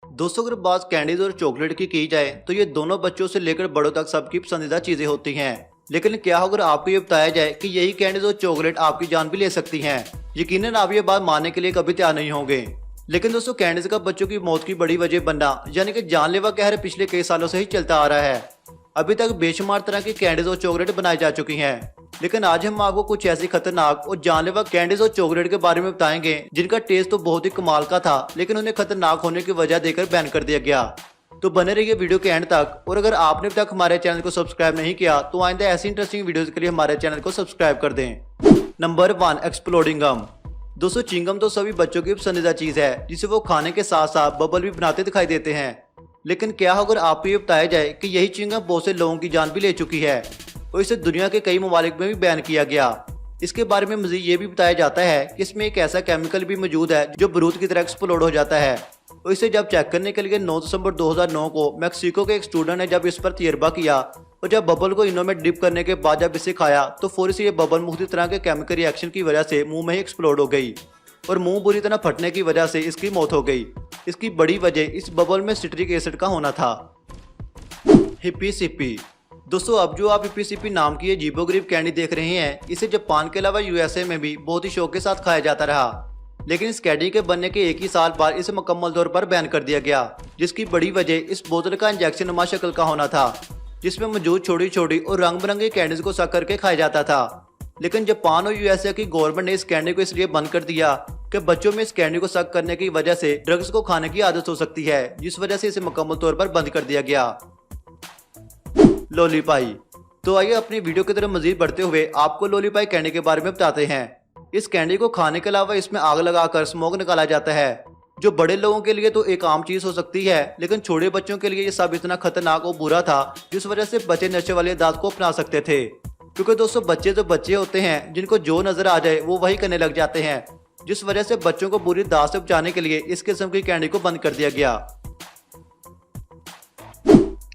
दोस्तों, अगर बात कैंडीज और चॉकलेट की जाए तो ये दोनों बच्चों से लेकर बड़ों तक सबकी पसंदीदा चीजें होती हैं। लेकिन क्या अगर आपको ये बताया जाए कि यही कैंडीज और चॉकलेट आपकी जान भी ले सकती हैं? यकीनन आप ये बात मानने के लिए कभी तैयार नहीं होंगे। लेकिन दोस्तों, कैंडीज का बच्चों की मौत की बड़ी वजह बनना यानी कि जानलेवा कहर पिछले कई सालों से ही चलता आ रहा है। अभी तक बेशुमार तरह की कैंडीज और चॉकलेट बनाई जा चुकी हैं, लेकिन आज हम आपको कुछ ऐसी खतरनाक और जानलेवा कैंडीज और चॉकलेट के बारे में बताएंगे जिनका टेस्ट तो बहुत ही कमाल का था, लेकिन उन्हें खतरनाक होने की वजह देकर बैन कर दिया गया। तो बने रहिए वीडियो के एंड तक। और अगर आपने अब तक हमारे चैनल को सब्सक्राइब नहीं किया तो आइंदा ऐसी इंटरेस्टिंग वीडियोस के लिए हमारे चैनल को सब्सक्राइब कर दें। नंबर 1, एक्सप्लोडिंग गम। दोस्तों, चिंगम तो सभी बच्चों की पसंदीदा चीज है जिसे वो खाने के साथ साथ बबल भी बनाते दिखाई देते हैं। लेकिन क्या अगर आपको ये बताया जाए कि यही चिंगम बहुत से लोगों की जान भी ले चुकी है और इसे दुनिया के कई ममालिक में भी बैन किया गया। इसके बारे में मजीद ये भी बताया जाता है कि इसमें एक ऐसा केमिकल भी मौजूद है जो बारूद की तरह एक्सप्लोड हो जाता है। और इसे जब चेक करने के लिए 9 दिसंबर 2009 को मैक्सिको के एक स्टूडेंट ने जब इस पर तजर्बा किया और जब बबल को इनो में डिप करने के बाद जब इसे खाया तो फौरी से ये बबल मुख्तलिफ तरह के केमिकल रिएक्शन की वजह से मुंह में ही एक्सप्लोड हो गई और मुंह बुरी तरह फटने की वजह से इसकी मौत हो गई। इसकी बड़ी वजह इस बबल में सिट्रिक एसिड का होना था। हिप्पी सिप्पी। दोस्तों, अब जो आप हिप्पी सिप्पी नाम की ये अजीबोगरीब कैंडी देख रहे हैं, इसे जापान के अलावा यूएसए में भी बहुत ही शौक के साथ खाया जाता रहा। लेकिन इस कैंडी के बनने के एक ही साल बाद इसे मुकम्मल तौर पर बैन कर दिया गया, जिसकी बड़ी वजह इस बोतल का इंजेक्शन नुमा शक्ल का होना था, जिसमें मौजूद छोटी छोटी और रंग बिरंगी कैंडीज को सक करके खाया जाता था। लेकिन जापान और यूएसए की गवर्नमेंट ने इस कैंडी को इसलिए बंद कर दिया कि बच्चों में इस कैंडी को सक करने की वजह से ड्रग्स को खाने की आदत हो सकती है, जिस वजह से इसे मुकम्मल तौर पर बंद कर दिया गया। लॉलीपाई। तो आइए अपनी वीडियो की तरफ मजीद बढ़ते हुए आपको लॉलीपाई कैंडी के बारे में बताते हैं। इस कैंडी को खाने के अलावा इसमें आग लगाकर स्मोक निकाला जाता है, जो बड़े लोगों के लिए तो एक आम चीज हो सकती है, लेकिन छोटे बच्चों के लिए ये सब इतना खतरनाक और बुरा था जिस वजह से बच्चे नशे वाले आदत को अपना सकते थे। क्योंकि दोस्तों, बच्चे तो बच्चे होते हैं जिनको जो नजर आ जाए वो वही करने लग जाते हैं, जिस वजह से बच्चों को बुरी दात से बचाने के लिए इस किस्म की कैंडी को बंद कर दिया गया।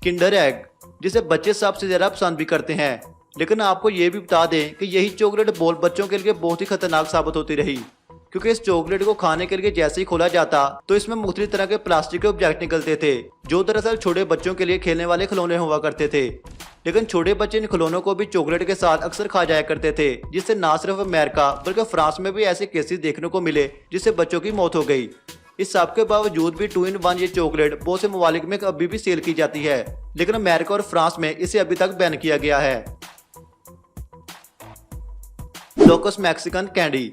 किंडर एग, जिसे बच्चे सबसे ज्यादा पसंद भी करते हैं। लेकिन आपको ये भी बता दें कि यही चॉकलेट बॉल बच्चों के लिए बहुत ही खतरनाक साबित होती रही, क्योंकि इस चॉकलेट को खाने के लिए जैसे ही खोला जाता तो इसमें मुख्तलिफ तरह के प्लास्टिक के ऑब्जेक्ट निकलते थे, जो दरअसल छोटे बच्चों के लिए खेलने वाले खिलौने हुआ करते थे। लेकिन छोटे बच्चे इन खिलौनों को भी चॉकलेट के साथ अक्सर खा जाया करते थे, जिससे न सिर्फ अमेरिका बल्कि फ्रांस में भी ऐसे केसेस देखने को मिले जिससे बच्चों की मौत हो गई। इस सब के बावजूद भी 2-in-1 ये चॉकलेट बहुत से ममालिक में अभी भी सेल की जाती है, लेकिन अमेरिका और फ्रांस में इसे अभी तक बैन किया गया है। Locus Mexican candy.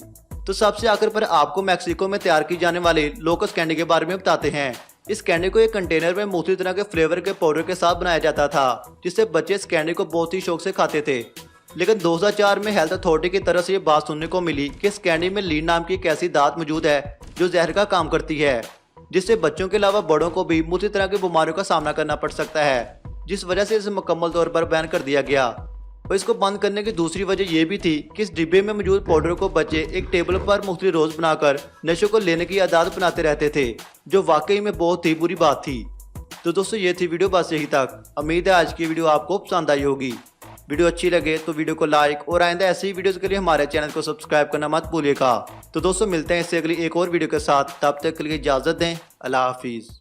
तो सबसे आखिर पर आपको मैक्सिको में तैयार की जाने वाली लोकस कैंडी के बारे में बताते हैं। इस कैंडी को एक कंटेनर में मुख्तलिफ तरह के फ्लेवर के पाउडर के साथ बनाया जाता था, जिससे बच्चे इस कैंडी को बहुत ही शौक से खाते थे। लेकिन 2004 में हेल्थ अथॉरिटी की तरफ से ये बात सुनने को मिली कि इस कैंडी में लीन नाम की एक ऐसी दात मौजूद है जो जहर का काम करती है, जिससे बच्चों के अलावा बड़ों को भी मुख्तलिफ तरह की बीमारियों का सामना करना पड़ सकता है, जिस वजह से इसे मुकम्मल तौर पर बैन कर दिया गया। और इसको बंद करने की दूसरी वजह यह भी थी कि इस डिब्बे में मौजूद पाउडर को बच्चे एक टेबल पर मुख्तलिफ रोज बनाकर नशे को लेने की आदत बनाते रहते थे, जो वाकई में बहुत ही बुरी बात थी। तो दोस्तों, ये थी वीडियो, बस यही तक। उम्मीद है आज की वीडियो आपको पसंद आई होगी। वीडियो अच्छी लगे तो वीडियो को लाइक और आइंदा ऐसी ही वीडियोस के लिए हमारे चैनल को सब्सक्राइब करना मत भूलिएगा। तो दोस्तों, मिलते हैं इससे अगली एक और वीडियो के साथ, तब तक के लिए इजाजत दें। अल्लाह हाफिज।